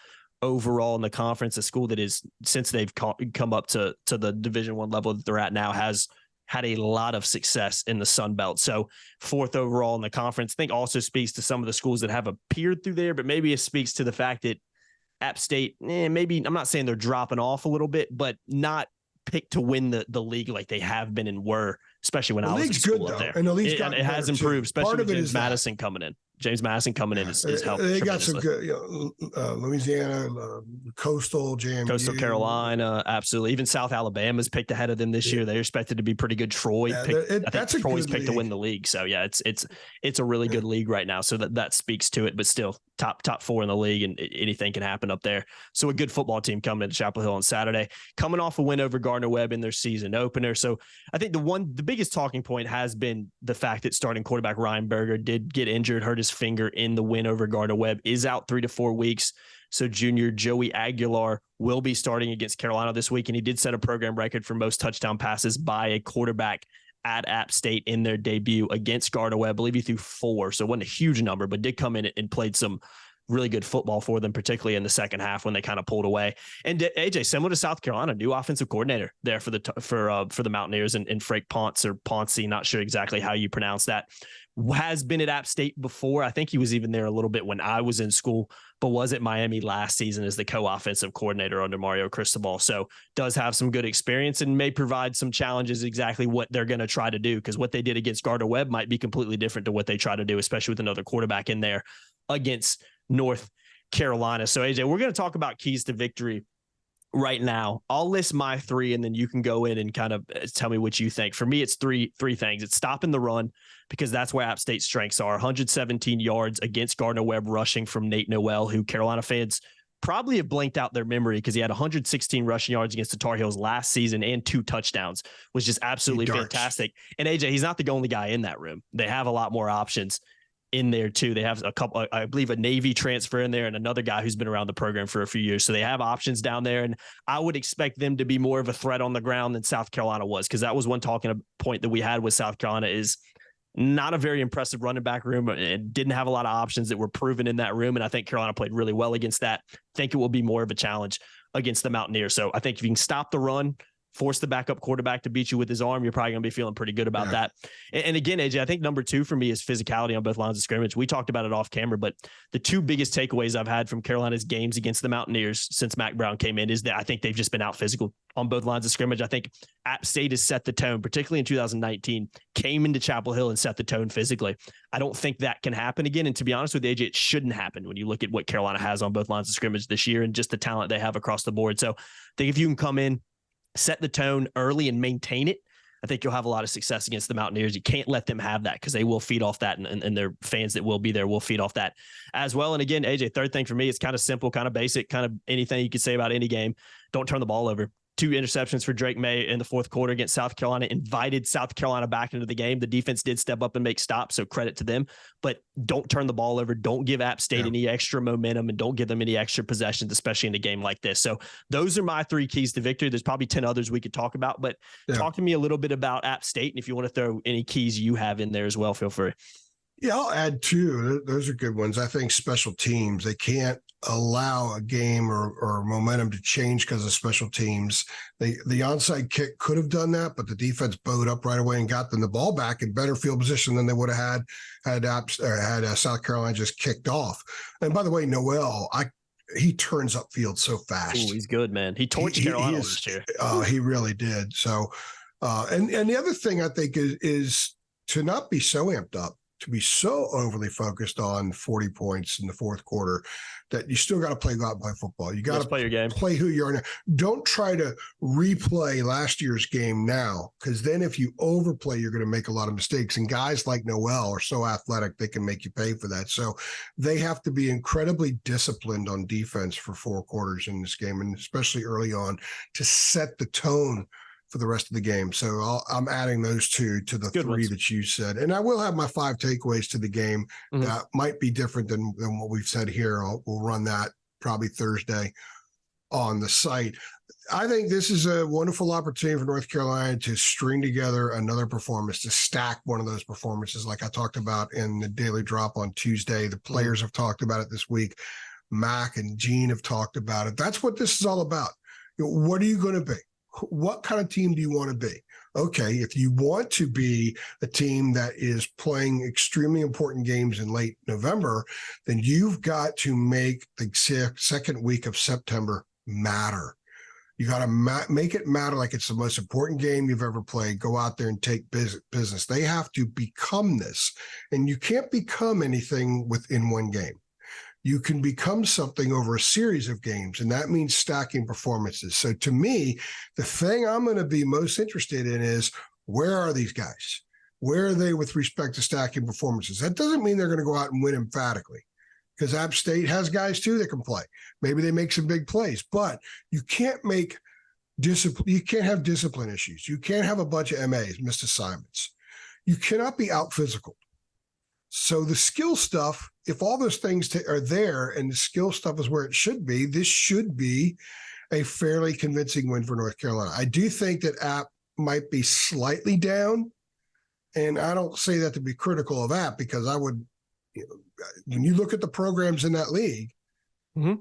overall in the conference, a school that is, since they've come up to the Division I level that they're at now, has had a lot of success in the Sun Belt. So fourth overall in the conference, I think also speaks to some of the schools that have appeared through there, but maybe it speaks to the fact that App State, maybe, I'm not saying they're dropping off a little bit, but not picked to win the league like they have been and were, especially when I was in school up there. And the league's it has improved, especially with James Madison coming in. James Madison coming in is helping. They got some good, Louisiana, Coastal, JMU. Coastal Carolina, absolutely. Even South Alabama's picked ahead of them this year. They're expected to be pretty good. Troy, I think Troy's picked to win the league. So yeah, it's a really good league right now. So that speaks to it. But still, top four in the league, and anything can happen up there. So a good football team coming into Chapel Hill on Saturday, coming off a win over Gardner-Webb in their season opener. So I think the biggest talking point has been the fact that starting quarterback Ryan Berger did get injured, hurt his finger in the win over Gardner-Webb, is out 3 to 4 weeks. So junior Joey Aguilar will be starting against Carolina this week, and he did set a program record for most touchdown passes by a quarterback at App State in their debut against Gardner-Webb. I believe he threw 4, so it wasn't a huge number, but did come in and played some really good football for them, particularly in the second half when they kind of pulled away. And AJ, similar to South Carolina, new offensive coordinator there for the Mountaineers, and Frank Ponce or Ponce, not sure exactly how you pronounce that, has been at App State before. I think he was even there a little bit when I was in school, but was at Miami last season as the co-offensive coordinator under Mario Cristobal. So does have some good experience and may provide some challenges exactly what they're going to try to do, because what they did against Gardner-Webb might be completely different to what they try to do, especially with another quarterback in there against North Carolina. So AJ, we're going to talk about keys to victory right now. I'll list my 3, and then you can go in and kind of tell me what you think. For me, it's three things. It's stopping the run, because that's where App State's strengths are. 117 yards against Gardner-Webb rushing from Nate Noel, who Carolina fans probably have blanked out their memory because he had 116 rushing yards against the Tar Heels last season and 2 touchdowns, was just absolutely fantastic. And AJ, he's not the only guy in that room. They have a lot more options. in there too. They have a couple, I believe a Navy transfer in there and another guy who's been around the program for a few years. So they have options down there. And I would expect them to be more of a threat on the ground than South Carolina was. Cause that was one talking point that we had with South Carolina is not a very impressive running back room and didn't have a lot of options that were proven in that room. And I think Carolina played really well against that. I think it will be more of a challenge against the Mountaineers. So I think if you can stop the run, force the backup quarterback to beat you with his arm, you're probably going to be feeling pretty good about that. And again, AJ, I think number 2 for me is physicality on both lines of scrimmage. We talked about it off camera, but the 2 biggest takeaways I've had from Carolina's games against the Mountaineers since Mack Brown came in is that I think they've just been out physical on both lines of scrimmage. I think App State has set the tone, particularly in 2019, came into Chapel Hill and set the tone physically. I don't think that can happen again. And to be honest with you, AJ, it shouldn't happen when you look at what Carolina has on both lines of scrimmage this year and just the talent they have across the board. So I think if you can come in, set the tone early and maintain it, I think you'll have a lot of success against the Mountaineers. You can't let them have that because they will feed off that, and their fans that will be there will feed off that as well. And again, AJ, third thing for me is kind of simple, kind of basic, kind of anything you could say about any game. Don't turn the ball over. 2 interceptions for Drake May in the fourth quarter against South Carolina, invited South Carolina back into the game. The defense did step up and make stops, so credit to them. But don't turn the ball over. Don't give App State any extra momentum, and don't give them any extra possessions, especially in a game like this. So those are my 3 keys to victory. There's probably 10 others we could talk about, but talk to me a little bit about App State, and if you want to throw any keys you have in there as well, feel free. Yeah, I'll add 2. Those are good ones. I think special teams, they can't allow a game or momentum to change because of special teams. The onside kick could have done that, but the defense bowed up right away and got them the ball back in better field position than they would have had South Carolina just kicked off. And by the way, Noel, he turns upfield so fast. Ooh, he's good, man. He torched Carolina this year. He really did. So, and the other thing I think is to not be so amped up, to be so overly focused on 40 points in the fourth quarter that you still got to go out and play football. You got to play your game, play who you are now. Don't try to replay last year's game now, because then if you overplay, you're going to make a lot of mistakes. And guys like Noel are so athletic, they can make you pay for that. So they have to be incredibly disciplined on defense for 4 quarters in this game, and especially early on to set the tone for the rest of the game. So I'm adding those 2 to the 3 that you said. And I will have my 5 takeaways to the game that might be different than what we've said here. We'll run that probably Thursday on the site. I think this is a wonderful opportunity for North Carolina to string together another performance, to stack one of those performances like I talked about in the Daily Drop on Tuesday. The players have talked about it this week. Mac and Gene have talked about it. That's what this is all about. What are you going to be? What kind of team do you want to be? Okay, if you want to be a team that is playing extremely important games in late November, then you've got to make the second week of September matter. You got to make it matter like it's the most important game you've ever played. Go out there and take business. They have to become this, and you can't become anything within one game. You can become something over a series of games, and that means stacking performances. So to me, the thing I'm going to be most interested in is, where are these guys? Where are they with respect to stacking performances? That doesn't mean they're going to go out and win emphatically, because App State has guys too that can play. Maybe they make some big plays, but you can't make discipline. You can't have discipline issues. You can't have a bunch of MAs, missed assignments. You cannot be out physical. So the skill stuff, if all those things are there and the skill stuff is where it should be, this should be a fairly convincing win for North Carolina. I do think that App might be slightly down, and I don't say that to be critical of App, because I would, when you look at the programs in that league, they're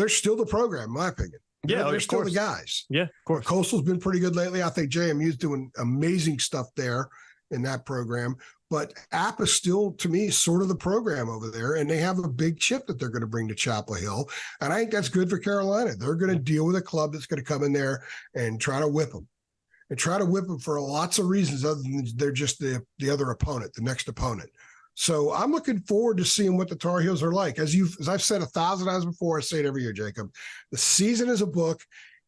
still the program, in my opinion. Yeah, they're still the guys. Yeah, of course. Coastal's been pretty good lately. I think JMU's doing amazing stuff there in that program. But App is still, to me, sort of the program over there, and they have a big chip that they're going to bring to Chapel Hill. And I think that's good for Carolina. They're going to deal with a club that's going to come in there and try to whip them. And try to whip them for lots of reasons other than they're just the other opponent, the next opponent. So I'm looking forward to seeing what the Tar Heels are like. As I've said 1,000 times before, I say it every year, Jacob. The season is a book.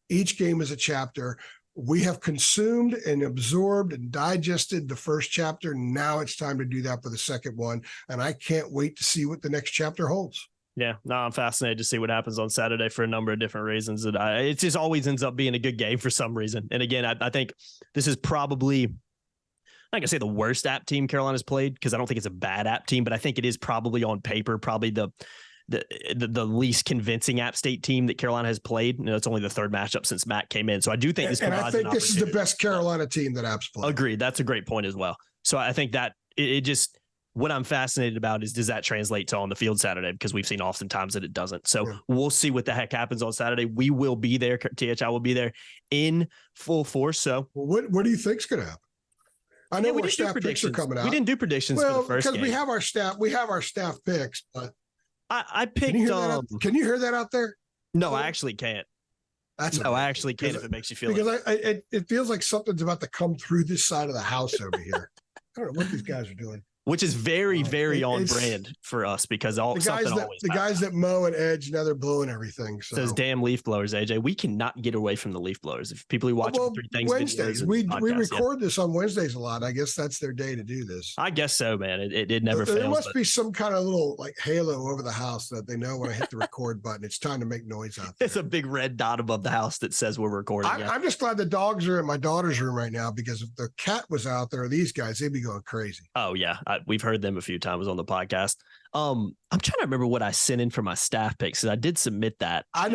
Each game is a chapter. We have consumed and absorbed and digested the first chapter. Now it's time to do that for the second one. And I can't wait to see what the next chapter holds. Yeah, no, I'm fascinated to see what happens on Saturday for a number of different reasons. It just always ends up being a good game for some reason. And again, I think this is probably not gonna say the worst app team Carolina's played, because I don't think it's a bad app team, but I think it is probably on paper probably the least convincing App State team that Carolina has played. It's only the third matchup since Matt came in. So I do think this provides an opportunity. This is the best Carolina team that App's played. Agreed. That's a great point as well. So I think that it just, what I'm fascinated about is, does that translate to on the field Saturday? Because we've seen oftentimes that it doesn't. So we'll see what the heck happens on Saturday. We will be there. THI will be there in full force. So what do you think's going to happen? I know our staff picks are coming out. We didn't do predictions for the first game. Because we have our staff picks, but I picked. Can you hear that out there? No, I actually can't. I actually can't if it makes you feel because it feels like something's about to come through this side of the house over here. I don't know what these guys are doing. Which is very, very on brand for us, because the guys that mow and edge, now they're blowing everything. So. Says damn leaf blowers, AJ. We cannot get away from the leaf blowers. If people who watch Three Things Wednesdays, we record this on Wednesdays a lot. I guess that's their day to do this. I guess so, man. It never fails. There must be some kind of little like halo over the house that they know when I hit the record button, it's time to make noise out there. It's a big red dot above the house that says we're recording. I'm just glad the dogs are in my daughter's room right now, because if the cat was out there, these guys, they'd be going crazy. Oh yeah, we've heard them a few times on the podcast. I'm trying to remember what I sent in for my staff picks, and I did submit that. I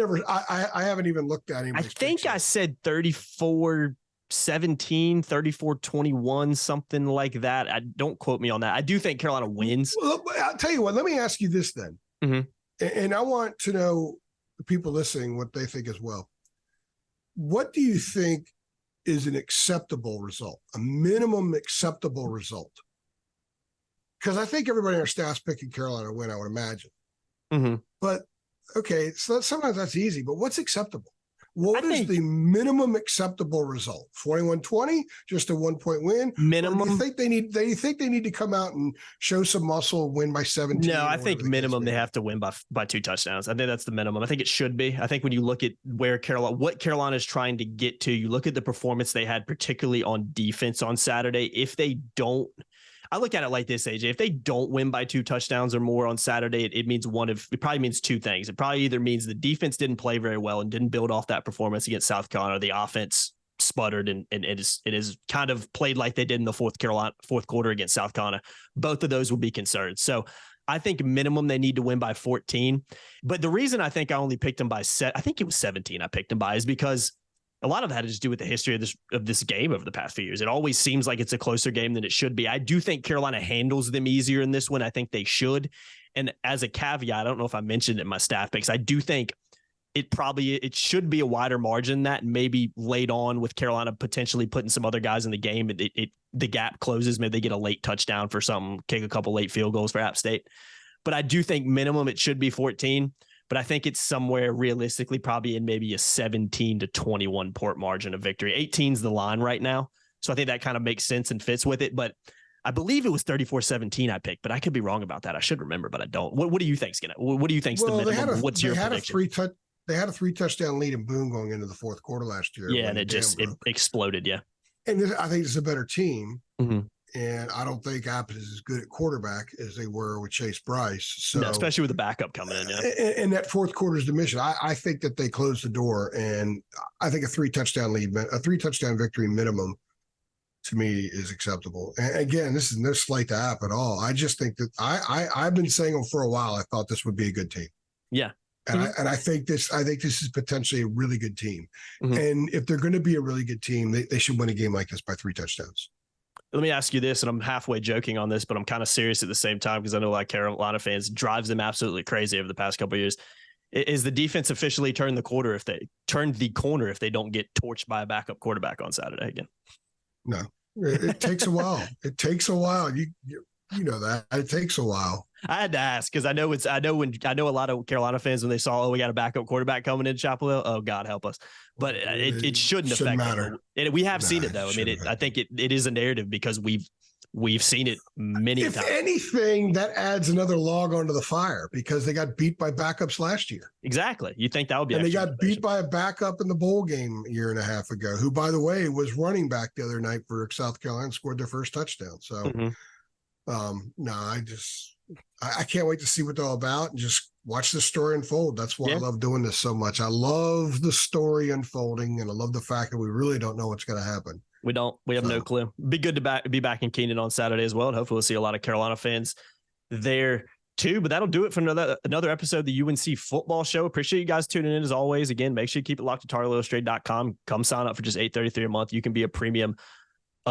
haven't even looked at it. I think I said 34-17, 34-21, something like that. Don't quote me on that. I do think Carolina wins. Well, I'll tell you what, let me ask you this then. Mm-hmm. And I want to know the people listening what they think as well. What do you think is an acceptable result, a minimum acceptable result? Because I think everybody in our staff's picking Carolina to win, I would imagine. Mm-hmm. But, okay, so sometimes that's easy, but what's acceptable? What is the minimum acceptable result? 41-20, just a 1-point win? Minimum? Do you think they need to come out and show some muscle, win by 17? No, I think minimum they have to win by 2 touchdowns. I think that's the minimum. I think it should be. I think when you look at what Carolina is trying to get to, you look at the performance they had, particularly on defense on Saturday. If they don't, I look at it like this, AJ. If they don't win by 2 touchdowns or more on Saturday, it probably means 2 things. It probably either means the defense didn't play very well and didn't build off that performance against South Carolina, or the offense sputtered and it is kind of played like they did in the fourth quarter against South Carolina. Both of those would be concerns. So I think minimum they need to win by 14. But the reason I think I only picked them by I think it was 17 I picked them by, is because a lot of that has to do with the history of this game over the past few years. It always seems like it's a closer game than it should be. I do think Carolina handles them easier in this one. I think they should. And as a caveat, I don't know if I mentioned it in my staff picks, I do think it should be a wider margin than that, and maybe late on with Carolina potentially putting some other guys in the game. The gap closes. Maybe they get a late touchdown for something, kick a couple late field goals for App State. But I do think minimum it should be 14. But I think it's somewhere realistically probably in maybe a 17-21 point margin of victory. 18's the line right now. So I think that kind of makes sense and fits with it. But I believe it was 34-17 I picked, but I could be wrong about that. I should remember, but I don't. What do you think's the minimum? What's your prediction? They had a 3-touchdown lead in Boone going into the fourth quarter last year. Yeah, and it exploded, yeah. And I think it's a better team. Mm-hmm. And I don't think App is as good at quarterback as they were with Chase Bryce. So, no, especially with the backup coming in. Yeah. And that fourth quarter's the mission. I think that they closed the door, and I think a 3-touchdown victory minimum to me is acceptable. And again, this is no slight to App at all. I just think that I've been saying them for a while. I thought this would be a good team. Yeah. And I think this is potentially a really good team. Mm-hmm. And if they're going to be a really good team, they should win a game like this by 3 touchdowns. Let me ask you this, and I'm halfway joking on this, but I'm kind of serious at the same time, because I know a lot of Carolina fans drives them absolutely crazy over the past couple of years. Is the defense officially turned the corner if they don't get torched by a backup quarterback on Saturday again? No, it takes a while. It takes a while. You know that it takes a while. I had to ask, because I know a lot of Carolina fans, when they saw, we got a backup quarterback coming in Chapel Hill, oh God help us. But it shouldn't affect them. And we have seen it though. I mean, I think it is a narrative, because we've seen it many times. If anything, that adds another log onto the fire, because they got beat by backups last year. Exactly. You think that would be? And they got beat by a backup in the bowl game a year and a half ago, who, by the way, was running back the other night for South Carolina and scored their first touchdown. So, I can't wait to see what they're all about and just watch the story unfold. That's why I love doing this so much. I love the story unfolding, and I love the fact that we really don't know what's going to happen. We don't. We have no clue. Be good to be back in Keenan on Saturday as well, and hopefully we'll see a lot of Carolina fans there too. But that'll do it for another episode of the UNC Football Show. Appreciate you guys tuning in as always. Again, make sure you keep it locked to TarTalEllustrated.com. Come sign up for just $8.33 a month. You can be a premium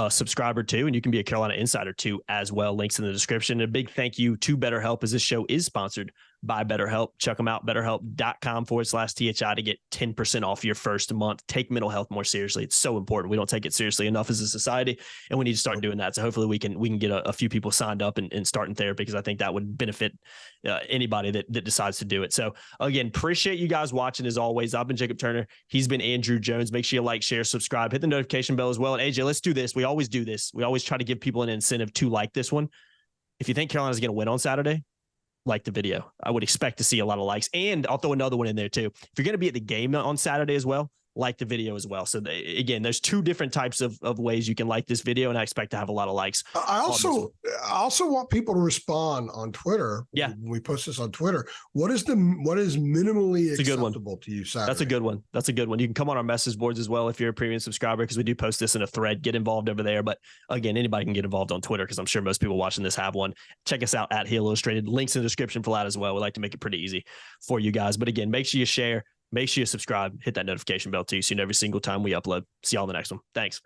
subscriber too, and you can be a Carolina Insider too as well. Links in the description. And a big thank you to BetterHelp, as this show is sponsored by BetterHelp. Check them out, betterhelp.com/THI to get 10% off your first month. Take mental health more seriously. It's so important. We don't take it seriously enough as a society, and we need to start doing that. So hopefully we can get a few people signed up and start in therapy, because I think that would benefit anybody that decides to do it. So again, appreciate you guys watching as always. I've been Jacob Turner. He's been Andrew Jones. Make sure you like, share, subscribe, hit the notification bell as well. And AJ, let's do this. We always do this. We always try to give people an incentive to like this one. If you think Carolina's going to win on Saturday, like the video. I would expect to see a lot of likes. And I'll throw another one in there too. If you're going to be at the game on Saturday as well, like the video as well. So again, there's two different types of ways you can like this video, and I expect to have a lot of likes. I also want people to respond on Twitter. Yeah. When we post this on Twitter, what is minimally acceptable to you Saturday? That's a good one. That's a good one. You can come on our message boards as well if you're a premium subscriber, because we do post this in a thread. Get involved over there. But again, anybody can get involved on Twitter, because I'm sure most people watching this have one. Check us out at Heel Illustrated. Links in the description for that as well. We like to make it pretty easy for you guys. But again, make sure you share. Make sure you subscribe, hit that notification bell too, so you know every single time we upload. See y'all in the next one. Thanks.